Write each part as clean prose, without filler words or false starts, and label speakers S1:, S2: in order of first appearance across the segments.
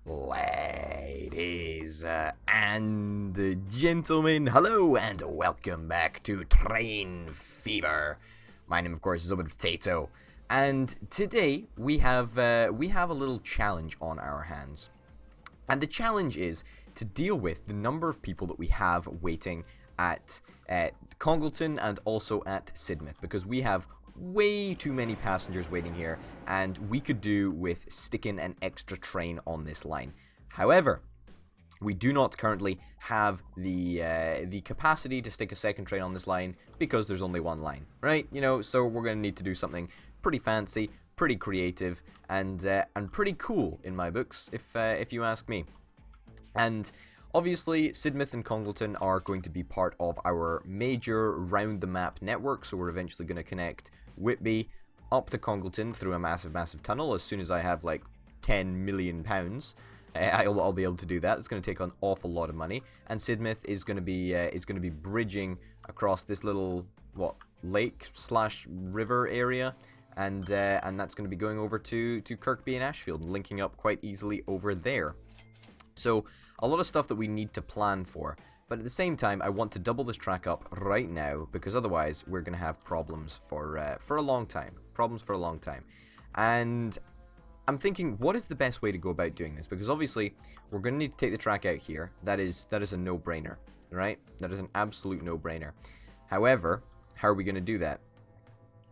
S1: Ladies and gentlemen, hello and welcome back to Train Fever. My name, of course, is Open Potato, and today we have a little challenge on our hands. And the challenge is to deal with the number of people that we have waiting at Congleton and also at Sidmouth, because we have way too many passengers waiting here, and we could do with sticking an extra train on this line. However, we do not currently have the capacity to stick a second train on this line because there's only one line, right? You know, so we're going to need to do something pretty fancy, pretty creative, and pretty cool in my books, if you ask me. And obviously, Sidmouth and Congleton are going to be part of our major round-the-map network, so we're eventually going to connect Whitby up to Congleton through a massive tunnel. As soon as I have like £10 million, I'll be able to do that. It's going to take an awful lot of money, and Sidmouth is going to be bridging across this little lake/river area, and that's going to be going over to Kirkby and Ashfield, linking up quite easily over there. So a lot of stuff that we need to plan for. But at the same time, I want to double this track up right now, because otherwise we're going to have problems for a long time. And I'm thinking, what is the best way to go about doing this? Because obviously, we're going to need to take the track out here. That is a no-brainer, right? That is an absolute no-brainer. However, how are we going to do that?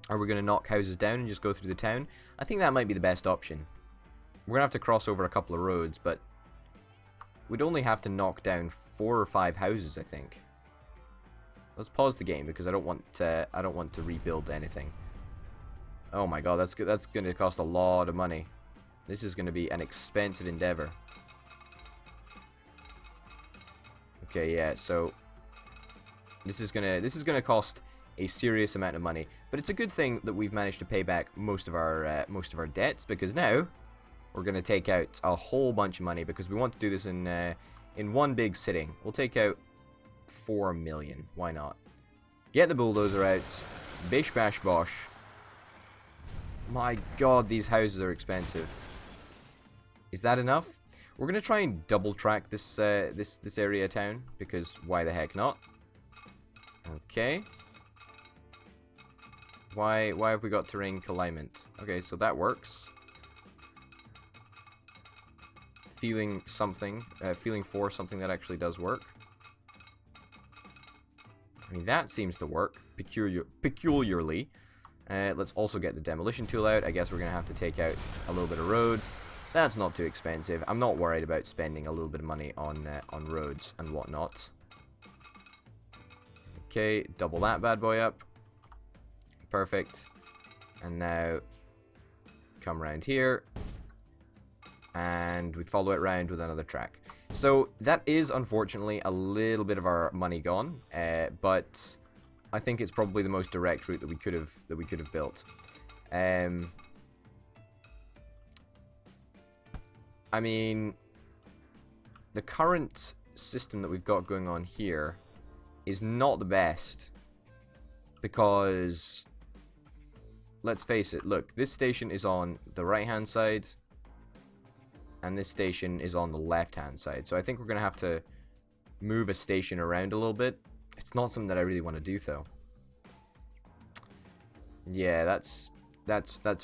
S1: Are we going to knock houses down and just go through the town? I think that might be the best option. We're going to have to cross over a couple of roads, but we'd only have to knock down 4 or 5 houses, I think. Let's pause the game because I don't want to rebuild anything. Oh my god, that's going to cost a lot of money. This is going to be an expensive endeavor. Okay, yeah, so this is gonna cost a serious amount of money, but it's a good thing that we've managed to pay back most of our debts, because now we're going to take out a whole bunch of money, because we want to do this in one big sitting. We'll take out 4 million. Why not? Get the bulldozer out. Bish bash bosh. My god, these houses are expensive. Is that enough? We're going to try and double track this area of town, because why the heck not? Okay. Why have we got terrain alignment? Okay, so that works. Feeling for something that actually does work. I mean, that seems to work peculiarly. Let's also get the demolition tool out. I guess we're going to have to take out a little bit of roads. That's not too expensive. I'm not worried about spending a little bit of money on roads and whatnot. Okay, double that bad boy up. Perfect. And now come around here, and we follow it round with another track. So that is unfortunately a little bit of our money gone, but I think it's probably the most direct route that we could have built. I mean, the current system that we've got going on here is not the best, because let's face it, look, this station is on the right hand side, and this station is on the left-hand side. So I think we're going to have to move a station around a little bit. It's not something that I really want to do, though. Yeah, that's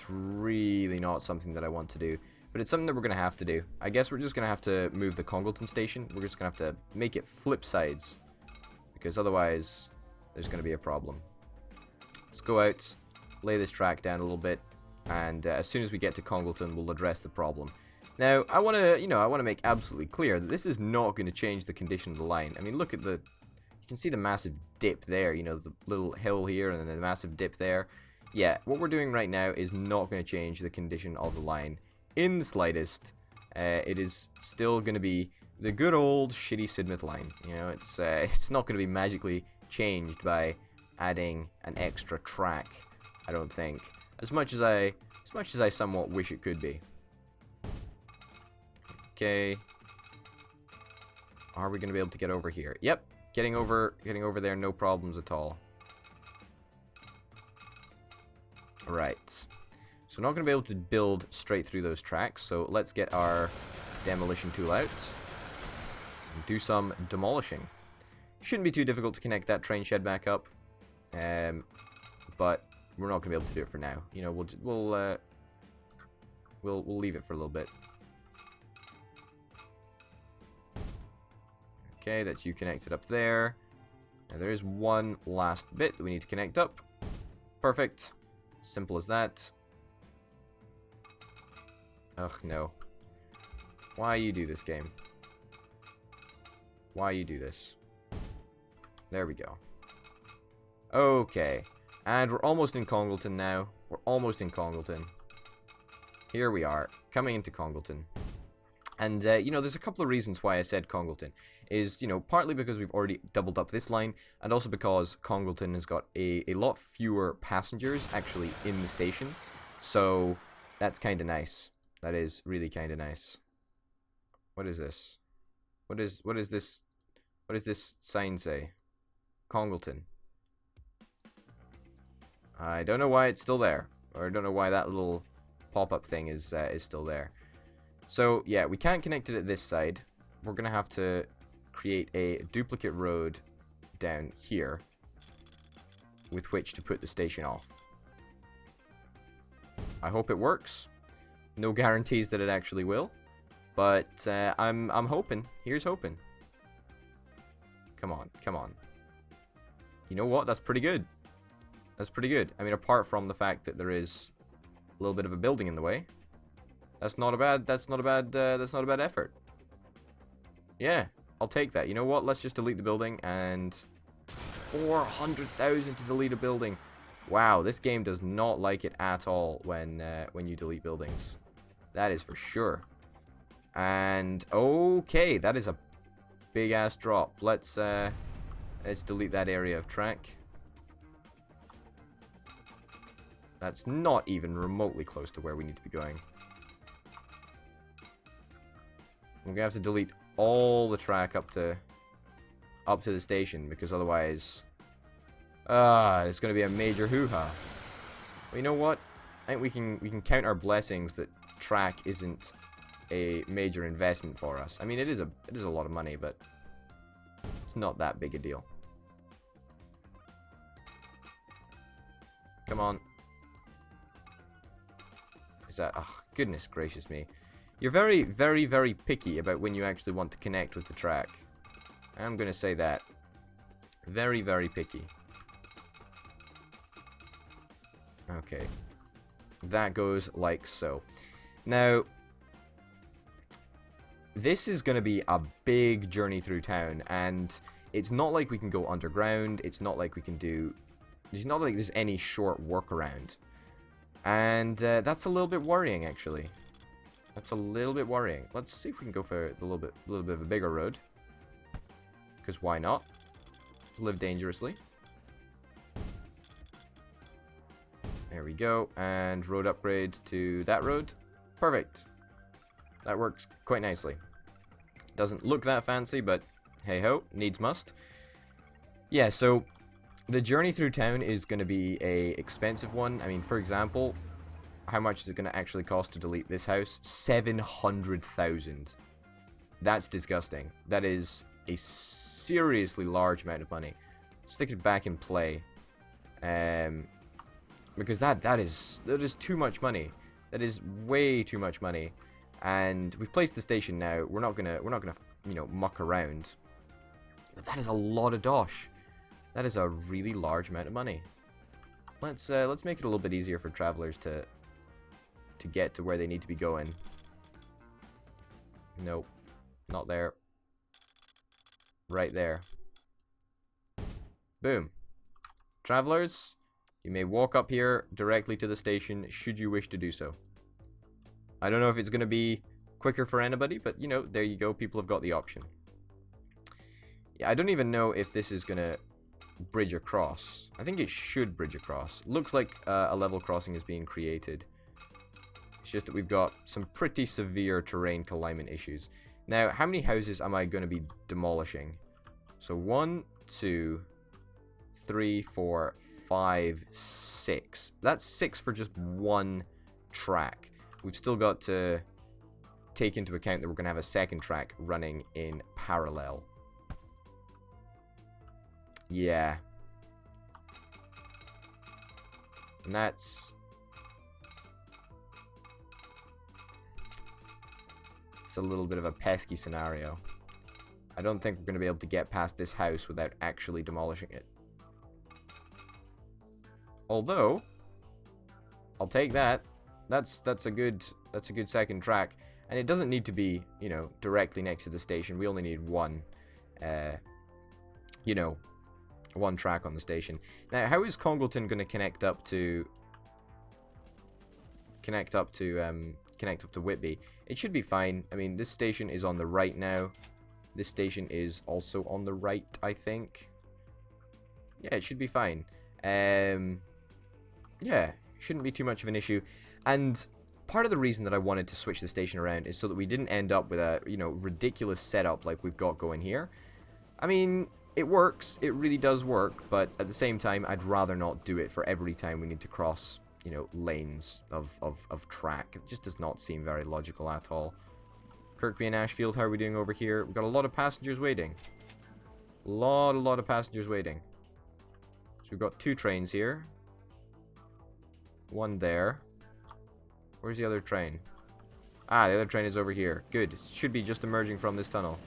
S1: really not something that I want to do. But it's something that we're going to have to do. I guess we're just going to have to move the Congleton station. We're just going to have to make it flip sides, because otherwise there's going to be a problem. Let's go out, lay this track down a little bit, and as soon as we get to Congleton, we'll address the problem. Now, I want to make absolutely clear that this is not going to change the condition of the line. I mean, look at you can see the massive dip there, you know, the little hill here and then the massive dip there. Yeah, what we're doing right now is not going to change the condition of the line in the slightest. It is still going to be the good old shitty Sidmouth line. You know, it's not going to be magically changed by adding an extra track, I don't think. As much as I somewhat wish it could be. Okay. Are we going to be able to get over here? Yep. Getting over there, no problems at all. Right. So we're not going to be able to build straight through those tracks, so let's get our demolition tool out. And do some demolishing. Shouldn't be too difficult to connect that train shed back up. But we're not going to be able to do it for now. You know, we'll leave it for a little bit. Okay, that's you connected up there. And there is one last bit that we need to connect up. Perfect. Simple as that. Ugh, no. Why you do this, game? Why you do this? There we go. Okay. And we're almost in Congleton now. We're almost in Congleton. Here we are, coming into Congleton. And, you know, there's a couple of reasons why I said Congleton. Is, you know, partly because we've already doubled up this line, and also because Congleton has got a lot fewer passengers actually in the station. So, that's kind of nice. That is really kind of nice. What is this? What is this? What does this sign say? Congleton. I don't know why it's still there. Or I don't know why that little pop-up thing is still there. So, yeah, we can't connect it at this side. We're going to have to create a duplicate road down here with which to put the station off. I hope it works. No guarantees that it actually will, but I'm hoping. Here's hoping. Come on, come on. You know what? That's pretty good. That's pretty good. I mean, apart from the fact that there is a little bit of a building in the way, that's not a bad effort. Yeah. I'll take that. You know what? Let's just delete the building, and 400,000 to delete a building. Wow, this game does not like it at all when you delete buildings. That is for sure. And okay, that is a big ass drop. Let's delete that area of track. That's not even remotely close to where we need to be going. We're gonna have to delete all the track up to the station, because otherwise it's going to be a major hoo-ha. Well, you know what? I think we can count our blessings that track isn't a major investment for us. I mean, it is a lot of money, but it's not that big a deal. Come on. Is that... oh, goodness gracious me. You're very, very, very picky about when you actually want to connect with the track. I'm going to say that. Very, very picky. Okay. That goes like so. Now, this is going to be a big journey through town, and it's not like we can go underground. It's not like we can do... it's not like there's any short workaround. And that's a little bit worrying, actually. That's a little bit worrying. Let's see if we can go for a little bit of a bigger road. Because why not? Live dangerously. There we go. And road upgrade to that road. Perfect. That works quite nicely. Doesn't look that fancy, but hey ho, needs must. Yeah, so the journey through town is going to be a expensive one. I mean, for example, how much is it going to actually cost to delete this house? 700,000. That's disgusting. That is a seriously large amount of money. Stick it back in play, because that is too much money. That is way too much money. And we've placed the station now. We're not gonna you know, muck around. But that is a lot of dosh. That is a really large amount of money. Let's make it a little bit easier for travelers to get to where they need to be going. Nope. Not there. Right there. Boom. Travelers, you may walk up here directly to the station should you wish to do so. I don't know if it's going to be quicker for anybody, but you know, there you go. People have got the option. Yeah, I don't even know if this is going to bridge across. I think it should bridge across. Looks like a level crossing is being created. It's just that we've got some pretty severe terrain alignment issues. Now, how many houses am I going to be demolishing? So 1, 2, 3, 4, 5, 6. That's 6 for just one track. We've still got to take into account that we're going to have a second track running in parallel. Yeah. And that's... it's a little bit of a pesky scenario. I don't think we're going to be able to get past this house without actually demolishing it. Although, I'll take that. That's a good second track, and it doesn't need to be, you know, directly next to the station. We only need one, you know, one track on the station. Now, how is Congleton going to connect up to Whitby? It should be fine. I mean, this station is on the right now. This station is also on the right, I think. Yeah, it should be fine. Yeah, shouldn't be too much of an issue. And part of the reason that I wanted to switch the station around is so that we didn't end up with a, you know, ridiculous setup like we've got going here. I mean, it works. It really does work. But at the same time, I'd rather not do it for every time we need to cross, you know, lanes of track. It just does not seem very logical at all. Kirkby and Ashfield, how are we doing over here? We've got a lot of passengers waiting. A lot of passengers waiting. So we've got 2 trains here. One there. Where's the other train? Ah, the other train is over here. Good. It should be just emerging from this tunnel.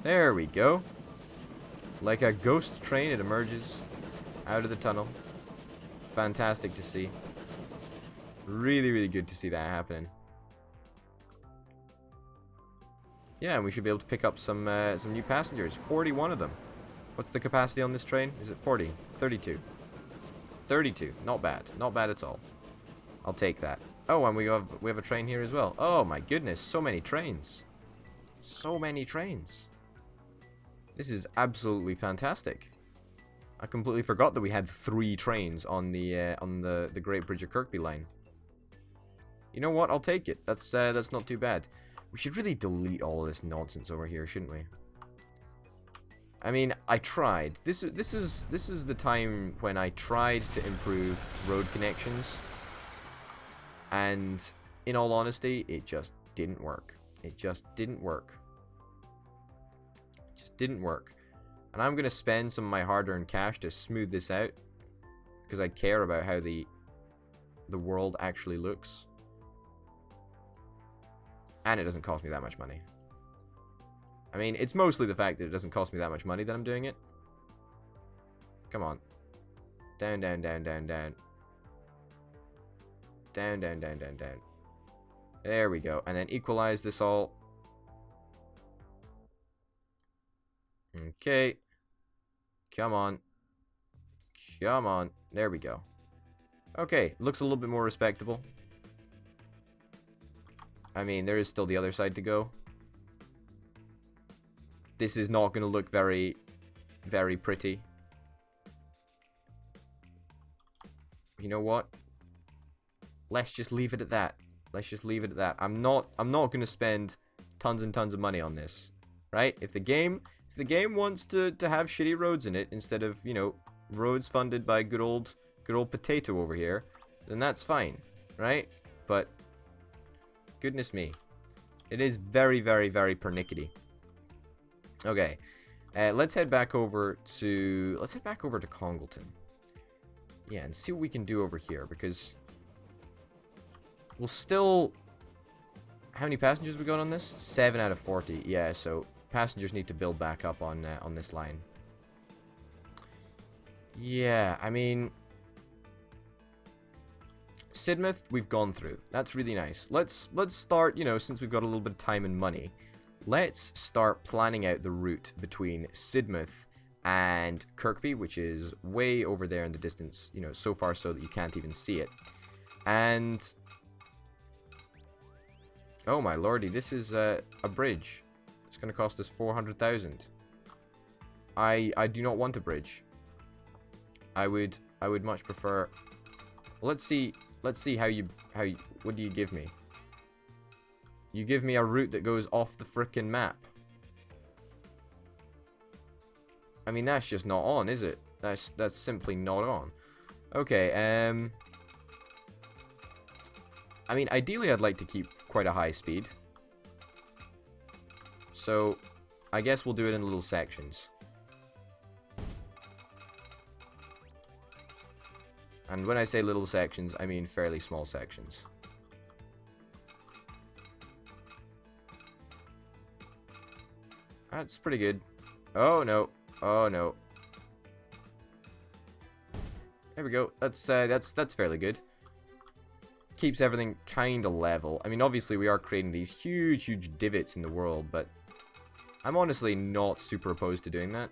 S1: There we go. Like a ghost train, it emerges out of the tunnel. Fantastic to see. Really good to see that happening. Yeah, and we should be able to pick up some new passengers. 41 of them. What's the capacity on this train? Is it 40? 32. 32. Not bad. Not bad at all. I'll take that. Oh, and we have a train here as well. Oh my goodness, so many trains. So many trains. This is absolutely fantastic. I completely forgot that we had 3 trains on the Great Bridge of Kirkby line. You know what? I'll take it. That's not too bad. We should really delete all of this nonsense over here, shouldn't we? I mean, I tried. This is the time when I tried to improve road connections, and in all honesty, it just didn't work. It just didn't work. It just didn't work. And I'm gonna spend some of my hard-earned cash to smooth this out, because I care about how the world actually looks, and it doesn't cost me that much money. I mean, it's mostly the fact that it doesn't cost me that much money that I'm doing it. Come on. Down, down, down, down, down. Down, down, down, down, down. There we go. And then equalize this all. Okay. Come on. Come on. There we go. Okay. Looks a little bit more respectable. I mean, there is still the other side to go. This is not going to look very, very pretty. You know what? Let's just leave it at that. Let's just leave it at that. I'm not going to spend tons and tons of money on this, right? If the game wants to have shitty roads in it instead of, you know, roads funded by good old Potato over here, then that's fine, right? But goodness me, it is very, very, very pernickety. Okay, let's head back over to Congleton. Yeah, and see what we can do over here, because we'll still... How many passengers we got on this? 7 out of 40. Yeah, so passengers need to build back up on this line. Yeah, I mean, Sidmouth we've gone through. That's really nice. Let's start, you know, since we've got a little bit of time and money. Let's start planning out the route between Sidmouth and Kirkby, which is way over there in the distance, you know, so far so that you can't even see it. And oh my lordy, this is a bridge. It's going to cost us 400,000. I do not want a bridge. I would much prefer. Let's see how you what do you give me? You give me a route that goes off the frickin' map. I mean, that's just not on, is it? That's simply not on. Okay, I mean, ideally I'd like to keep quite a high speed. So, I guess we'll do it in little sections. And when I say little sections, I mean fairly small sections. That's pretty good. Oh no. Oh no. There we go. That's fairly good. Keeps everything kind of level. I mean, obviously we are creating these huge divots in the world, but I'm honestly not super opposed to doing that.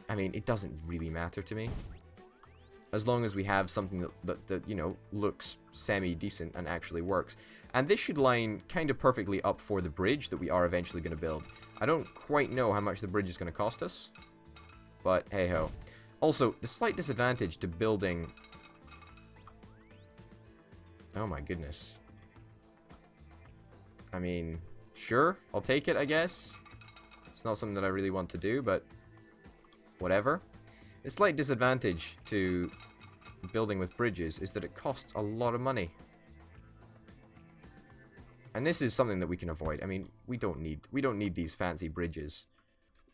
S1: I mean, it doesn't really matter to me. As long as we have something that you know, looks semi-decent and actually works. And this should line kind of perfectly up for the bridge that we are eventually going to build. I don't quite know how much the bridge is going to cost us. But, hey-ho. Also, the slight disadvantage to building... Oh my goodness. I mean, sure, I'll take it, I guess. It's not something that I really want to do, but... whatever. The slight disadvantage to building with bridges is that it costs a lot of money. And this is something that we can avoid. I mean, we don't need these fancy bridges.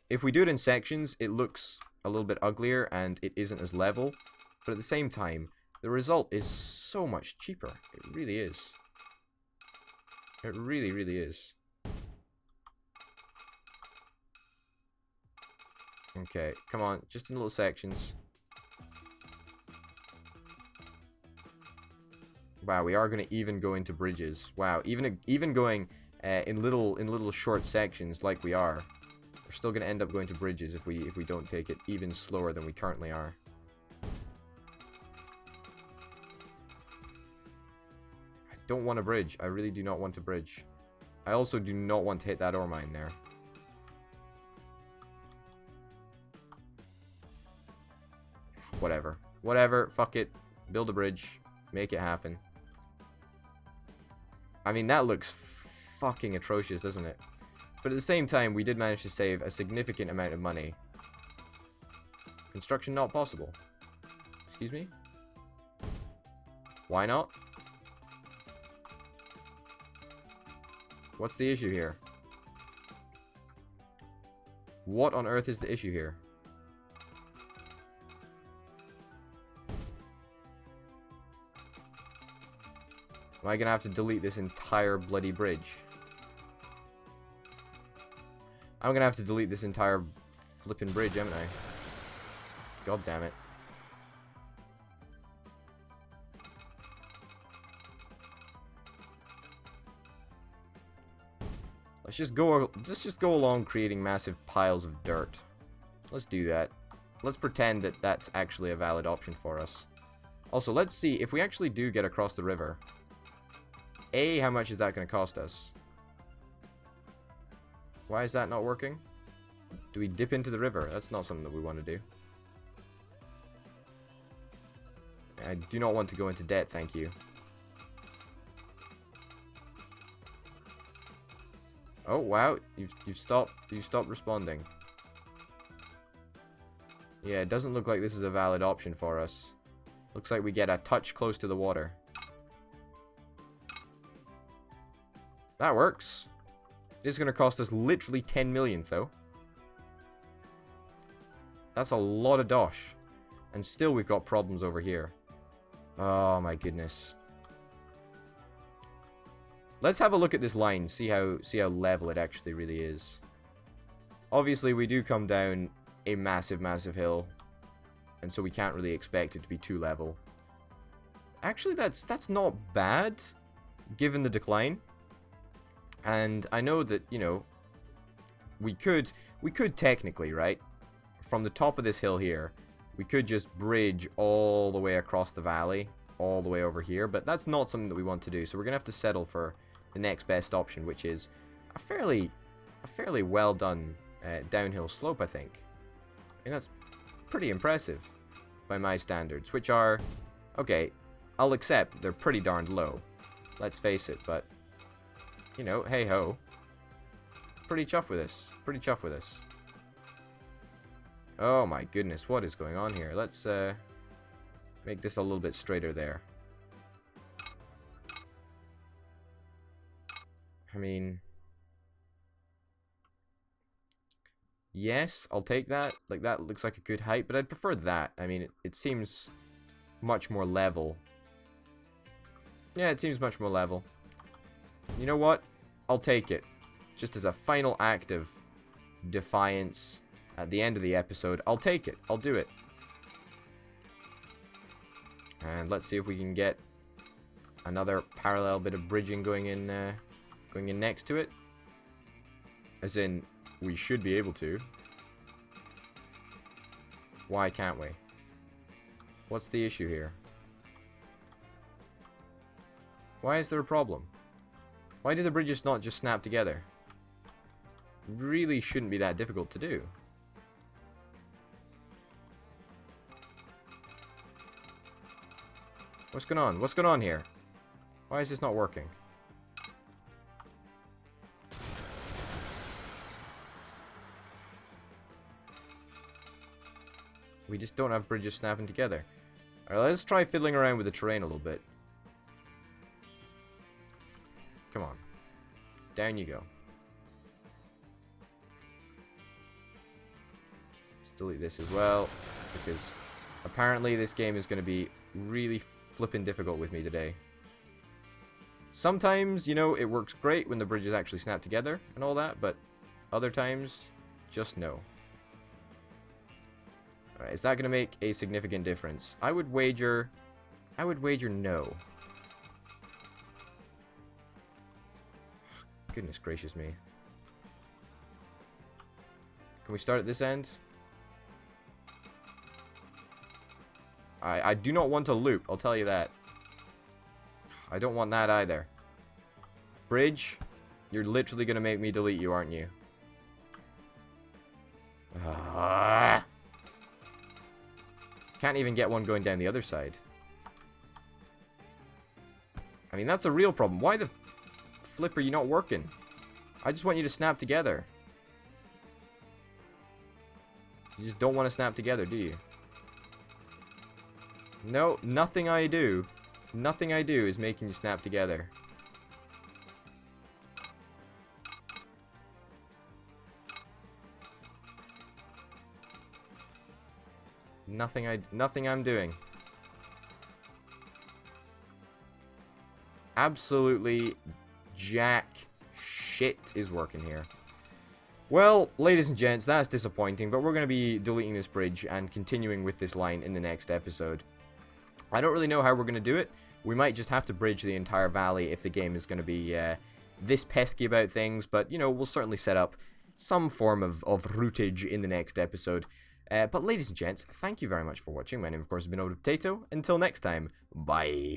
S1: If we do it in sections, it looks a little bit uglier and it isn't as level. But at the same time, the result is so much cheaper. It really is. It really, really is. Okay, come on, just in little sections. Wow, we are going to even go into bridges. Wow, even going in little short sections like we are, we're still going to end up going to bridges if we don't take it even slower than we currently are. I don't want a bridge. I really do not want a bridge. I also do not want to hit that ore mine there. Whatever. Whatever. Fuck it. Build a bridge. Make it happen. I mean, that looks fucking atrocious, doesn't it? But at the same time, we did manage to save a significant amount of money. Construction not possible. Excuse me? Why not? What's the issue here? What on earth is the issue here? Am I gonna have to delete this entire bloody bridge? I'm gonna have to delete this entire flipping bridge, haven't I? God damn it. Let's just go along creating massive piles of dirt. Let's do that. Let's pretend that that's actually a valid option for us. Also, let's see if we actually do get across the river. A, how much is that going to cost us? Why is that not working? Do we dip into the river? That's not something that we want to do. I do not want to go into debt, thank you. Oh wow, you've stopped responding. Yeah, it doesn't look like this is a valid option for us. Looks like we get a touch close to the water. That works. This is going to cost us literally 10 million, though. That's a lot of dosh. And still we've got problems over here. Oh my goodness. Let's have a look at this line, see how level it actually really is. Obviously, we do come down a massive hill. And so we can't really expect it to be too level. Actually, that's not bad, given the decline. And I know that, you know, we could technically, right, from the top of this hill here, we could just bridge all the way across the valley, all the way over here, but that's not something that we want to do, so we're going to have to settle for the next best option, which is a fairly well done downhill slope, I think. And that's pretty impressive by my standards, which are, okay, I'll accept they're pretty darned low, let's face it, but you know, hey ho. Pretty chuffed with this. Pretty chuffed with this. Oh my goodness, what is going on here? Let's make this a little bit straighter there. I mean, Yes, I'll take that. Like, that looks like a good height, but I'd prefer that. I mean, it seems much more level. Yeah, it seems much more level. You know what? I'll take it. Just as a final act of defiance at the end of the episode, I'll take it. I'll do it. And let's see if we can get another parallel bit of bridging going in next to it. As in, we should be able to. Why can't we? What's the issue here? Why is there a problem? Why do the bridges not just snap together? Really shouldn't be that difficult to do. What's going on? What's going on here? Why is this not working? We just don't have bridges snapping together. Alright, let's try fiddling around with the terrain a little bit. Come on. Down you go. Let's delete this as well, because apparently this game is going to be really flippin' difficult with me today. Sometimes, you know, it works great when the bridges actually snap together and all that, but other times, just no. Alright, is that going to make a significant difference? I would wager no. Goodness gracious me. Can we start at this end? I do not want to loop, I'll tell you that. I don't want that either. Bridge, you're literally going to make me delete you, aren't you? Can't even get one going down the other side. I mean, that's a real problem. Why the flip are you not working? I just want you to snap together. You just don't want to snap together, do you? No, nothing I do is making you snap together. Nothing I'm doing. Absolutely jack shit is working here. Well, ladies and gents, that's disappointing, but we're going to be deleting this bridge and continuing with this line in the next episode. I don't really know how we're going to do it. We might just have to bridge the entire valley if the game is going to be this pesky about things, but, you know, we'll certainly set up some form of routage in the next episode. But ladies and gents, thank you very much for watching. My name, of course, has been Old Potato. Until next time, bye.